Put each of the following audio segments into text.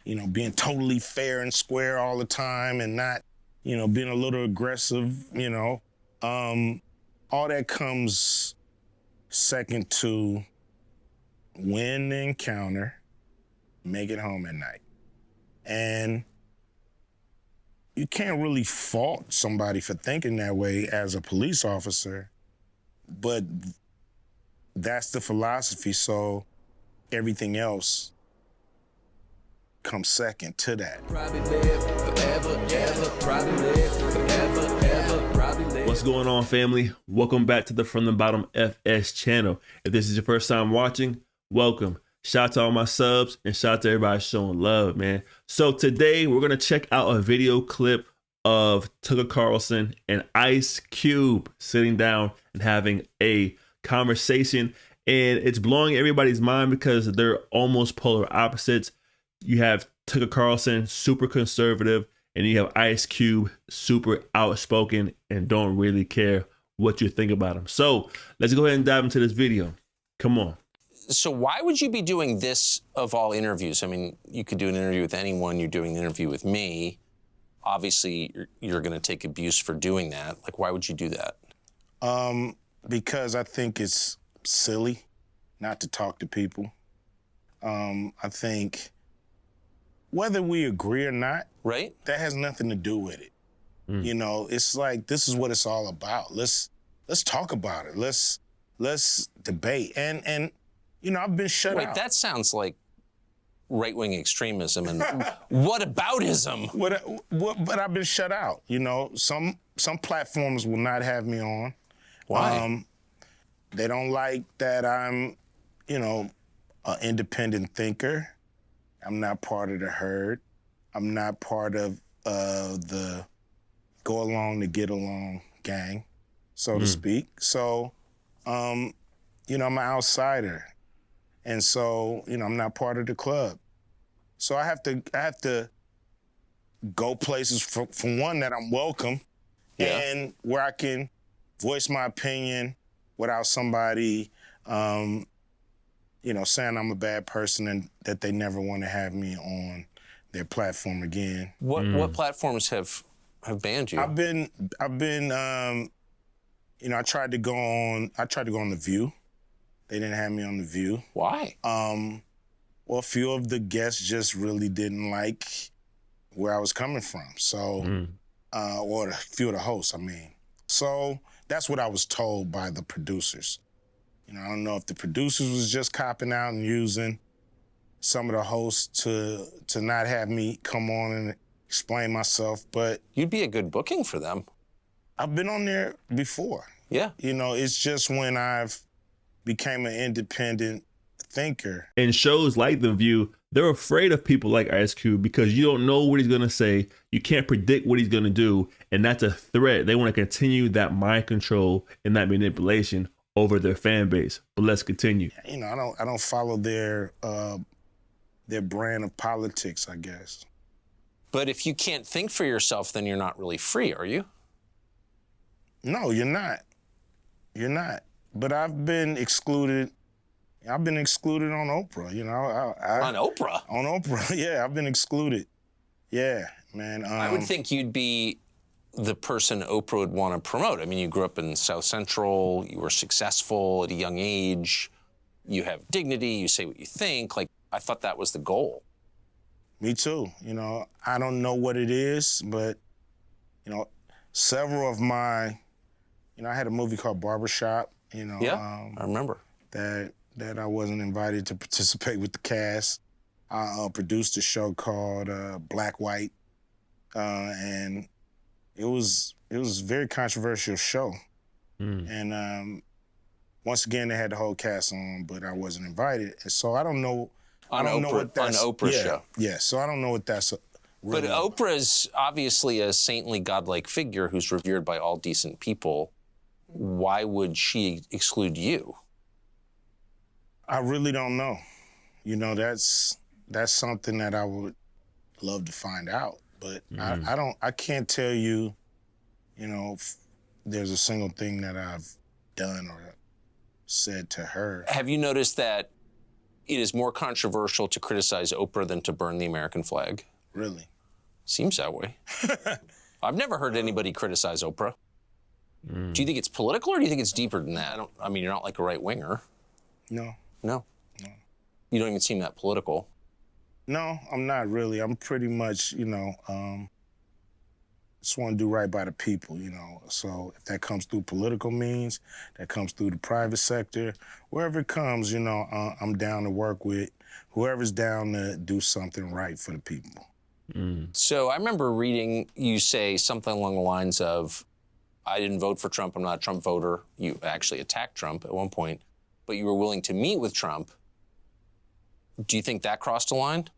being totally fair and square all the time and not, being a little aggressive, all that comes second to win the encounter, make it home at night. And you can't really fault somebody for thinking that way as a police officer, but that's the philosophy, so everything else comes second to that. What's going on, family? Welcome back to the From the Bottom FS channel. If this is your first time watching, welcome. Shout out to all my subs and shout out to everybody showing love, man. So today we're gonna check out a video clip of Tucker Carlson and Ice Cube sitting down and having a conversation, and it's blowing everybody's mind because they're almost polar opposites. You have Tucker Carlson, super conservative, and you have Ice Cube, super outspoken and don't really care what you think about him. So let's go ahead and dive into this video. Come on. So why would you be doing this of all interviews? I mean, you could do an interview with anyone. You're doing an interview with me. Obviously, you're going to take abuse for doing that. Like, why would you do that? Because I think it's silly not to talk to people. I think whether we agree or not, right? That has nothing to do with it. It's like, this is what it's all about. Let's talk about it. Let's debate. And I've been shut out. Wait, that sounds like right-wing extremism and whataboutism. But I've been shut out. Some platforms will not have me on. Why? They don't like that I'm, an independent thinker. I'm not part of the herd. I'm not part of the go along to get along gang, so to speak. So, I'm an outsider. And so, I'm not part of the club. So I have to go places for one, that I'm welcome, and where I can voice my opinion without somebody, saying I'm a bad person and that they never want to have me on their platform again. What platforms have banned you? I've been I tried to go on The View. They didn't have me on The View. Why? Well, a few of the guests just really didn't like where I was coming from. So, or a few of the hosts, I mean. So that's what I was told by the producers. I don't know if the producers was just copping out and using some of the hosts to not have me come on and explain myself, but... You'd be a good booking for them. I've been on there before. Yeah. It's just when I've became an independent thinker. In shows like The View, they're afraid of people like Ice Cube because you don't know what he's going to say. You can't predict what he's going to do. And that's a threat. They want to continue that mind control and that manipulation over their fan base. But let's continue. I don't follow their brand of politics, I guess. But if you can't think for yourself, then you're not really free, are you? No, you're not. You're not. But I've been excluded. I've been excluded on Oprah, On Oprah? On Oprah, yeah, I've been excluded. Yeah, man. I would think you'd be the person Oprah would want to promote. I mean, you grew up in South Central, you were successful at a young age, you have dignity, you say what you think. Like, I thought that was the goal. Me too. I don't know what it is, but, several of my, I had a movie called Barbershop, Yeah, I remember. That I wasn't invited to participate with the cast. I produced a show called Black White, and it was a very controversial show. And once again, they had the whole cast on, but I wasn't invited. And so I don't know. I don't know what that's on Oprah's show. Yeah, so I don't know what that's. But Oprah's obviously a saintly, godlike figure who's revered by all decent people. Why would she exclude you? I really don't know. That's something that I would love to find out. But I can't tell you, if there's a single thing that I've done or said to her. Have you noticed that it is more controversial to criticize Oprah than to burn the American flag. Really? Seems that way. I've never heard anybody criticize Oprah. Do you think it's political, or do you think it's deeper than that? I mean, you're not like a right-winger. No. No. You don't even seem that political. No, I'm not really. I'm pretty much, just want to do right by the people, So if that comes through political means, that comes through the private sector, wherever it comes, I'm down to work with whoever's down to do something right for the people. So I remember reading you say something along the lines of, I didn't vote for Trump, I'm not a Trump voter. You actually attacked Trump at one point, but you were willing to meet with Trump. Do you think that crossed a line?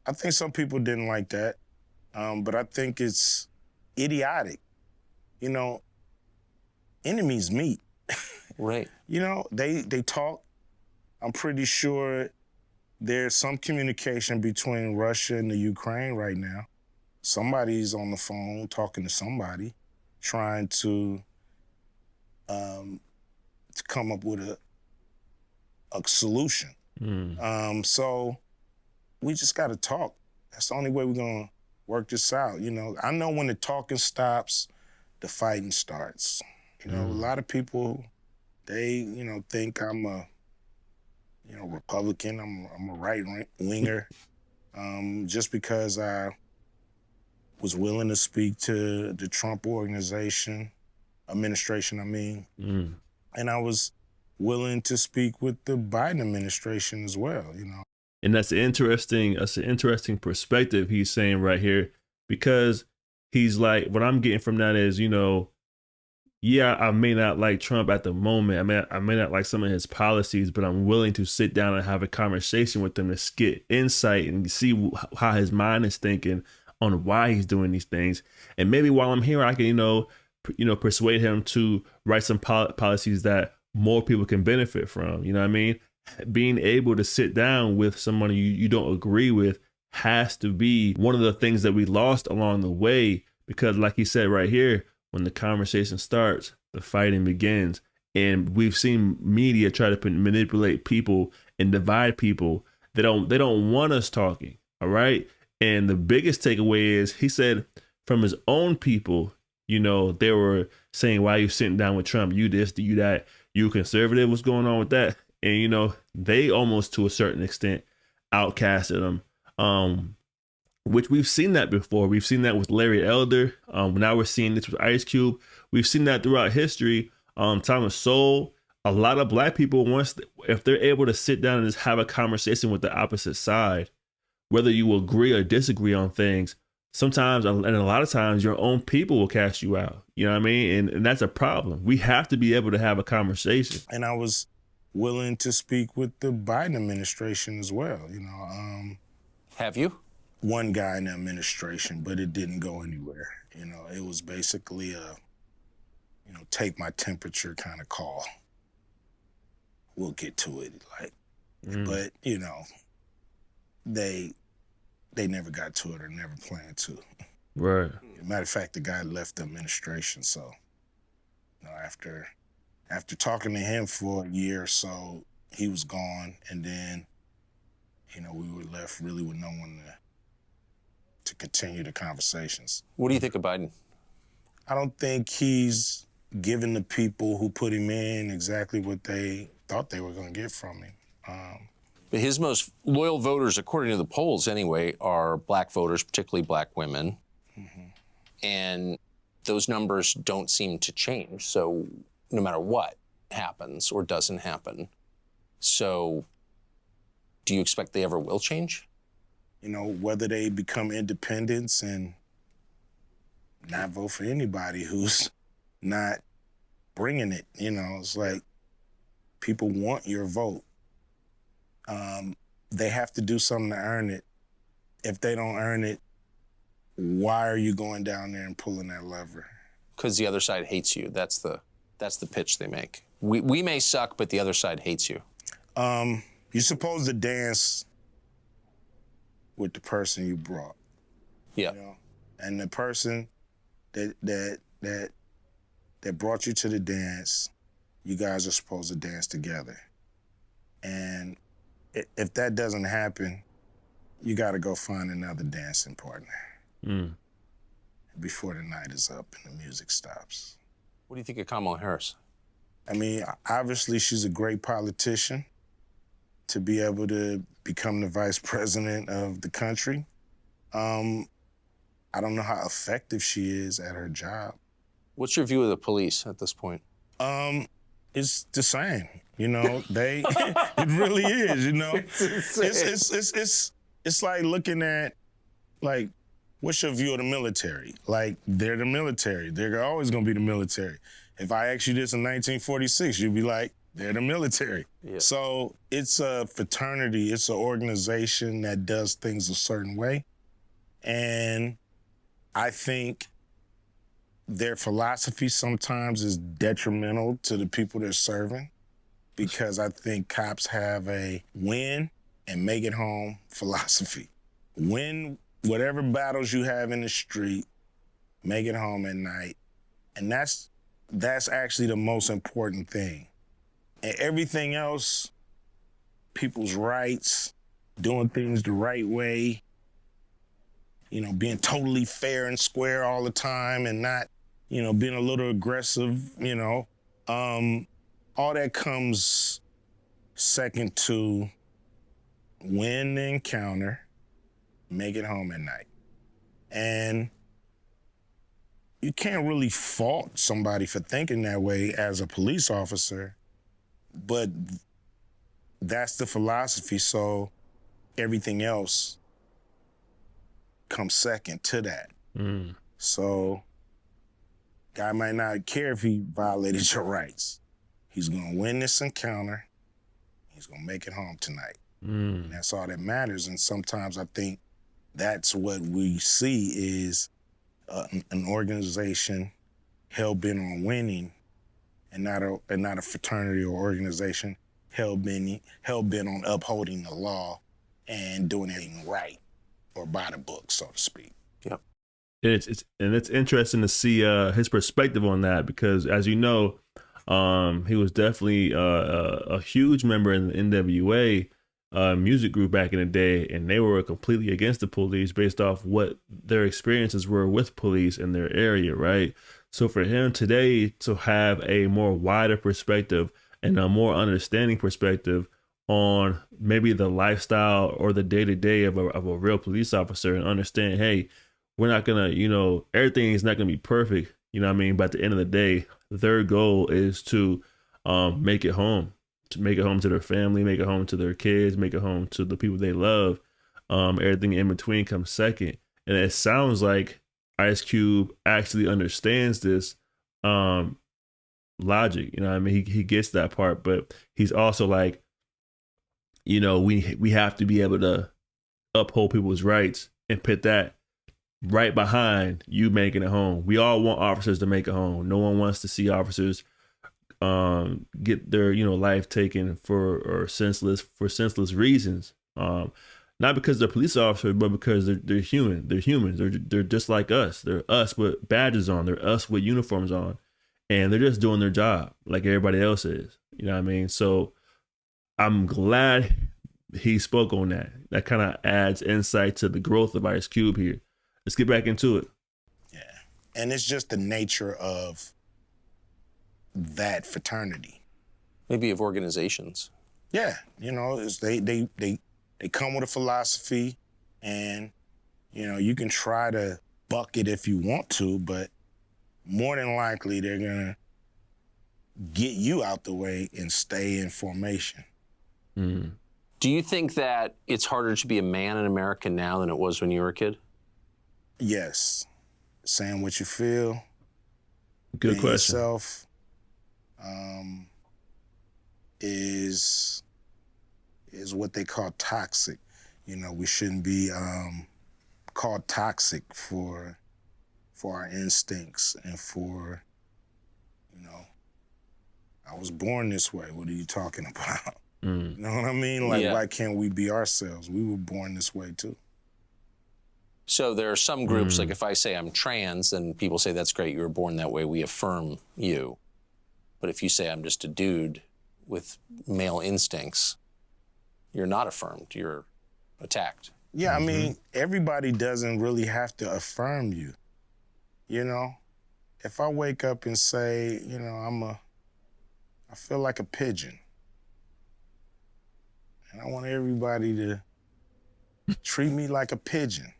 I think some people didn't like that, but I think it's idiotic. Enemies meet. Right. They talk. I'm pretty sure there's some communication between Russia and the Ukraine right now. Somebody's on the phone talking to somebody, trying to come up with a solution. So we just got to talk. That's the only way we're going to work this out. I know when the talking stops, the fighting starts. A lot of people, they, think I'm a, Republican. I'm a right-winger. Just because I was willing to speak to the Trump administration, and I was willing to speak with the Biden administration as well, And that's an interesting perspective he's saying right here, because he's like, what I'm getting from that is, yeah, I may not like Trump at the moment. I may not like some of his policies, but I'm willing to sit down and have a conversation with him to get insight and see how his mind is thinking on why he's doing these things. And maybe while I'm here, I can, persuade him to write some policies that more people can benefit from. You know what I mean? Being able to sit down with someone you don't agree with has to be one of the things that we lost along the way, because like he said right here, when the conversation starts, the fighting begins. And we've seen media try to manipulate people and divide people. They don't want us talking. All right. And the biggest takeaway is, he said, from his own people, they were saying, why are you sitting down with Trump? You this, you that, you conservative, what's going on with that? And, they almost to a certain extent outcasted him, which we've seen that before. We've seen that with Larry Elder. Now we're seeing this with Ice Cube. We've seen that throughout history. Thomas Sowell, a lot of black people, if they're able to sit down and just have a conversation with the opposite side, whether you agree or disagree on things, sometimes, and a lot of times, your own people will cast you out. You know what I mean? And that's a problem. We have to be able to have a conversation. And I was willing to speak with the Biden administration as well, Have you? One guy in the administration, but it didn't go anywhere. It was basically a, take my temperature kind of call. We'll get to it, but, they never got to it or never planned to. Right. Matter of fact, the guy left the administration, so after talking to him for a year or so, he was gone, and then, we were left really with no one to continue the conversations. What do you think of Biden? I don't think he's given the people who put him in exactly what they thought they were going to get from him. But his most loyal voters, according to the polls anyway, are black voters, particularly black women. And those numbers don't seem to change. So no matter what happens or doesn't happen. So do you expect they ever will change? Whether they become independents and not vote for anybody who's not bringing it. It's like people want your vote. They have to do something to earn it. If they don't earn it, why are you going down there and pulling that lever? Because the other side hates you. That's the pitch they make. We may suck, but the other side hates you. You're supposed to dance with the person you brought. Yeah. And the person that brought you to the dance, you guys are supposed to dance together. And if that doesn't happen, you got to go find another dancing partner before the night is up and the music stops. What do you think of Kamala Harris? I mean, obviously she's a great politician to be able to become the vice president of the country. I don't know how effective she is at her job. What's your view of the police at this point? It's the same, you know. They, it really is, you know. It's like looking at, like, what's your view of the military? Like, they're the military. They're always gonna be the military. If I asked you this in 1946, you'd be like, they're the military. Yeah. So it's a fraternity, it's an organization that does things a certain way. And I think their philosophy sometimes is detrimental to the people they're serving, because I think cops have a win and make it home philosophy. Win whatever battles you have in the street, make it home at night. And that's actually the most important thing. And everything else, people's rights, doing things the right way, you know, being totally fair and square all the time and not, you know, being a little aggressive, you know, all that comes second to win the encounter, make it home at night. And you can't really fault somebody for thinking that way as a police officer, but that's the philosophy, so everything else comes second to that. So guy might not care if he violated your rights. He's gonna win this encounter, he's gonna make it home tonight. And that's all that matters. And sometimes I think that's what we see is an organization hell-bent on winning, and not a fraternity or organization hell-bent on upholding the law and doing everything right or by the book, so to speak. Yep. It's interesting to see his perspective on that, because as you know, he was definitely a huge member in the NWA music group back in the day, and they were completely against the police based off what their experiences were with police in their area, right? So for him today to have a more wider perspective and a more understanding perspective on maybe the lifestyle or the day-to-day of a real police officer, and understand, hey, we're not gonna, you know, everything is not gonna be perfect, you know what I mean? But at the end of the day, their goal is to make it home. To make it home to their family, make it home to their kids, make it home to the people they love. Everything in between comes second. And it sounds like Ice Cube actually understands this logic. You know what I mean? He gets that part, but he's also like, you know, we have to be able to uphold people's rights and put that right behind you making it home. We all want officers to make it home. No one wants to see officers get their, you know, life taken for senseless reasons. Not because they're police officers, but because they're human. They're humans. They're just like us. They're us with badges on. They're us with uniforms on, and they're just doing their job like everybody else is. You know what I mean? So I'm glad he spoke on that. That kind of adds insight to the growth of Ice Cube here. Let's get back into it. Yeah, and it's just the nature of that fraternity. Maybe of organizations. Yeah, you know, it's they come with a philosophy, and you know, you can try to buck it if you want to, but more than likely they're gonna get you out the way and stay in formation. Do you think that it's harder to be a man in America now than it was when you were a kid? Yes. Saying what you feel. Good being question. Yourself, is what they call toxic. You know, we shouldn't be called toxic for our instincts and for, you know, I was born this way. What are you talking about? You know what I mean? Like, why can't we be ourselves? We were born this way too. So there are some groups, like if I say I'm trans, then people say, that's great, you were born that way, we affirm you. But if you say I'm just a dude with male instincts, You're not affirmed. You're attacked. Yeah, I mean, everybody doesn't really have to affirm you. You know, if I wake up and say, you know, I feel like a pigeon, and I want everybody to treat me like a pigeon.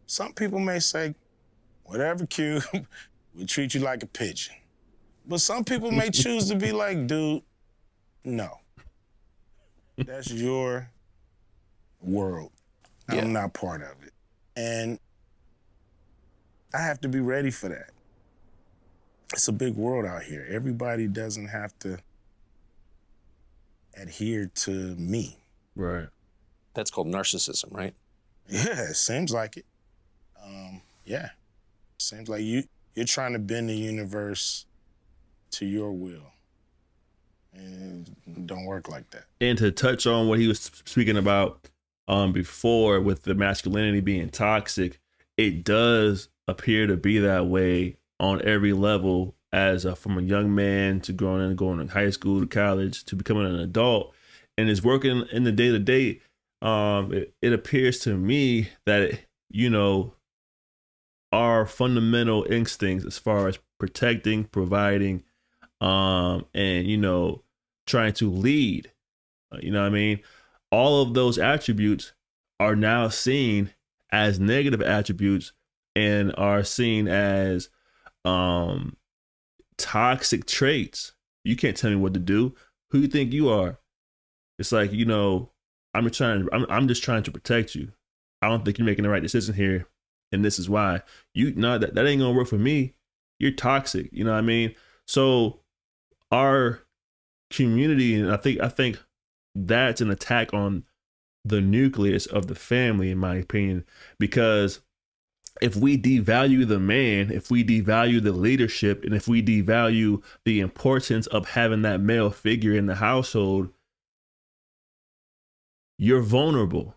Some people may say, whatever, Q, we treat you like a pigeon. But some people may choose to be like, dude, no. That's your world. Yeah. I'm not part of it. And I have to be ready for that. It's a big world out here. Everybody doesn't have to adhere to me. Right. That's called narcissism, right? Yeah, it seems like it. Yeah. Seems like you're trying to bend the universe to your will. And it don't work like that. And to touch on what he was speaking about before with the masculinity being toxic, it does appear to be that way on every level, as from a young man to going to high school to college to becoming an adult, and is working in the day to day. It appears to me that, you know, our fundamental instincts as far as protecting, providing, and, you know, trying to lead, you know what I mean? All of those attributes are now seen as negative attributes and are seen as toxic traits. You can't tell me what to do. Who you think you are? It's like, you know, I'm just trying to protect you. I don't think you're making the right decision here, and this is why. That ain't gonna work for me. You're toxic. You know what I mean? So our community, and I think that's an attack on the nucleus of the family, in my opinion, because if we devalue the man, if we devalue the leadership, and if we devalue the importance of having that male figure in the household, you're vulnerable.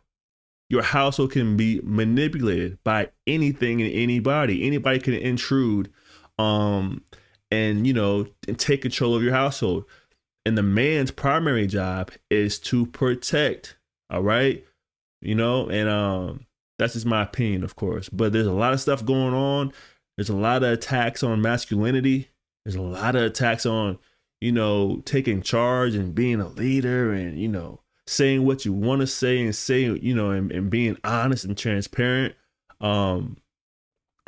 Your household can be manipulated by anything and anybody. Anybody can intrude, and, you know, and take control of your household. And the man's primary job is to protect. All right, you know, and that's just my opinion, of course. But there's a lot of stuff going on. There's a lot of attacks on masculinity. There's a lot of attacks on, you know, taking charge and being a leader, and, you know, saying what you want to say, and you know, and being honest and transparent. But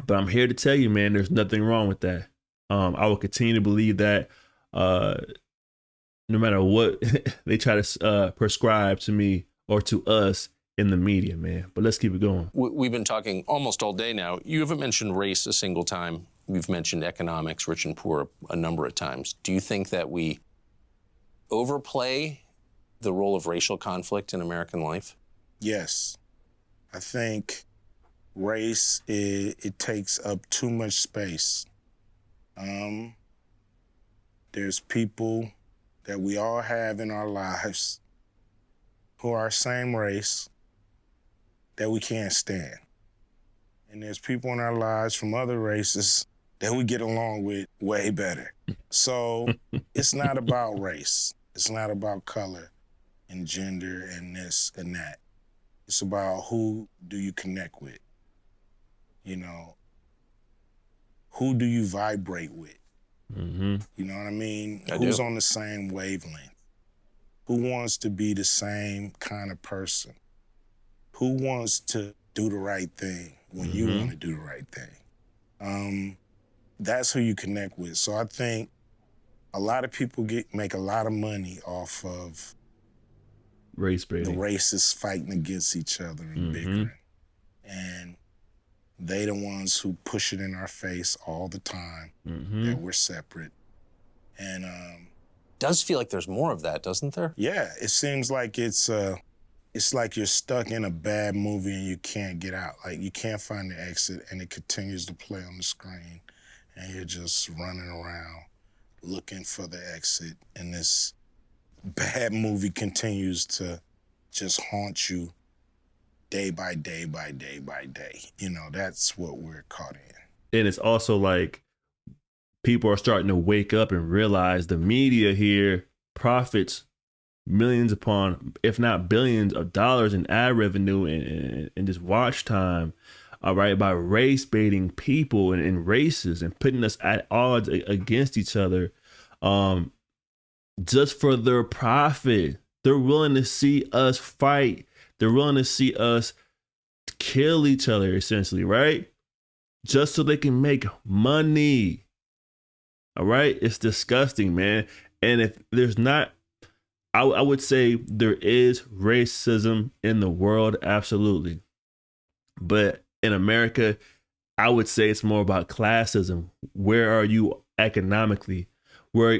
I'm here to tell you, man, there's nothing wrong with that. I will continue to believe that, no matter what they try to prescribe to me or to us in the media, man. But let's keep it going. We've been talking almost all day now. You haven't mentioned race a single time. You've mentioned economics, rich and poor, a number of times. Do you think that we overplay the role of racial conflict in American life? Yes. I think race, it takes up too much space. There's people that we all have in our lives who are same race that we can't stand. And there's people in our lives from other races that we get along with way better. So it's not about race. It's not about color and gender and this and that. It's about who do you connect with? You know, who do you vibrate with? Mm-hmm. You know what I mean? I Who's do. on the same wavelength? Who wants to be the same kind of person? Who wants to do the right thing when you want to do the right thing? That's who you connect with. So I think a lot of people make a lot of money off of Race baiting. the racists fighting against each other and bickering. And they the ones who push it in our face all the time that we're separate. And Does feel like there's more of that, doesn't there? yeah, it seems like it's like you're stuck in a bad movie and you can't get out. Like you can't find the exit and it continues to play on the screen and you're just running around looking for the exit, and this bad movie continues to just haunt you day by day by day by day. You know, that's what we're caught in. And it's also like people are starting to wake up and realize the media here profits millions upon, if not billions of dollars in ad revenue and just watch time, all right, by race baiting people and races and putting us at odds against each other, just for their profit. They're willing to see us fight. They're willing to see us kill each other, essentially, right? Just so they can make money. All right? It's disgusting, man. And if there's not, I would say there is racism in the world, absolutely. But in America, I would say it's more about classism. Where are you economically? Where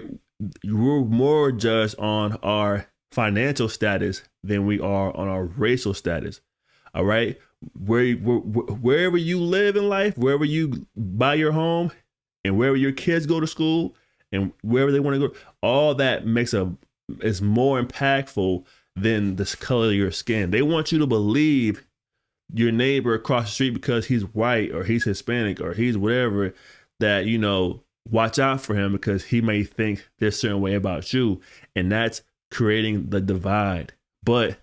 we're more judged on our financial status than we are on our racial status. All right. Wherever you live in life, wherever you buy your home, and wherever your kids go to school, and wherever they want to go, all that is more impactful than the color of your skin. They want you to believe your neighbor across the street because he's white or he's Hispanic or he's whatever, that, you know, watch out for him because he may think there's a certain way about you. And that's creating the divide. But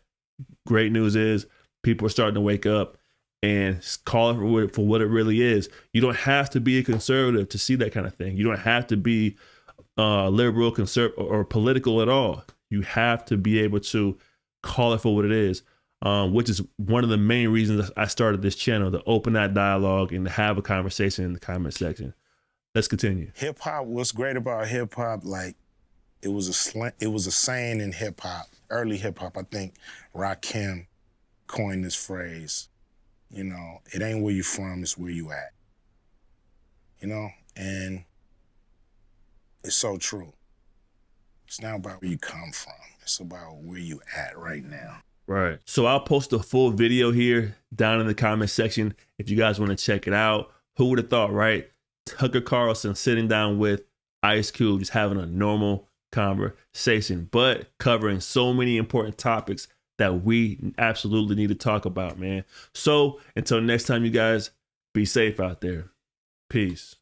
great news is people are starting to wake up and call it for what it really is. You don't have to be a conservative to see that kind of thing. You don't have to be liberal, conservative, or political at all. You have to be able to call it for what it is, which is one of the main reasons I started this channel, to open that dialogue and to have a conversation in the comment section. Let's continue. Hip hop, what's great about hip hop, like, it was a saying in hip hop, early hip hop. I think Rakim coined this phrase, you know, it ain't where you from, it's where you at. You know, and it's so true. It's not about where you come from, it's about where you at right now. Right. So I'll post a full video here down in the comment section if you guys want to check it out. Who would have thought, right? Tucker Carlson sitting down with Ice Cube, just having a normal conversation, but covering so many important topics that we absolutely need to talk about, man. So until next time, you guys, be safe out there. Peace.